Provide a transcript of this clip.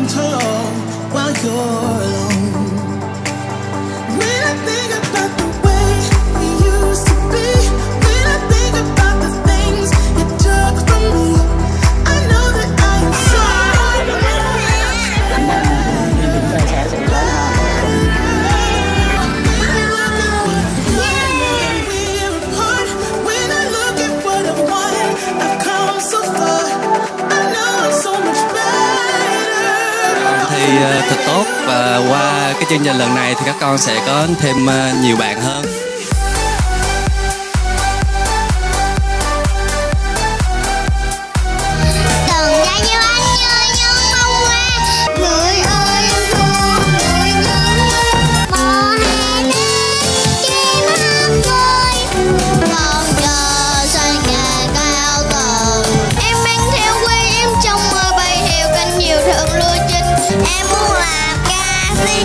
control while you're alone. When I think about the way we used to be, when I think about the things you took from me, I know that I am sorry. Mình sẽ sự lớn hơn. Thi thật tốt và qua cái chương trình lần này thì các con sẽ có thêm nhiều bạn hơn. Em muốn làm ca sĩ,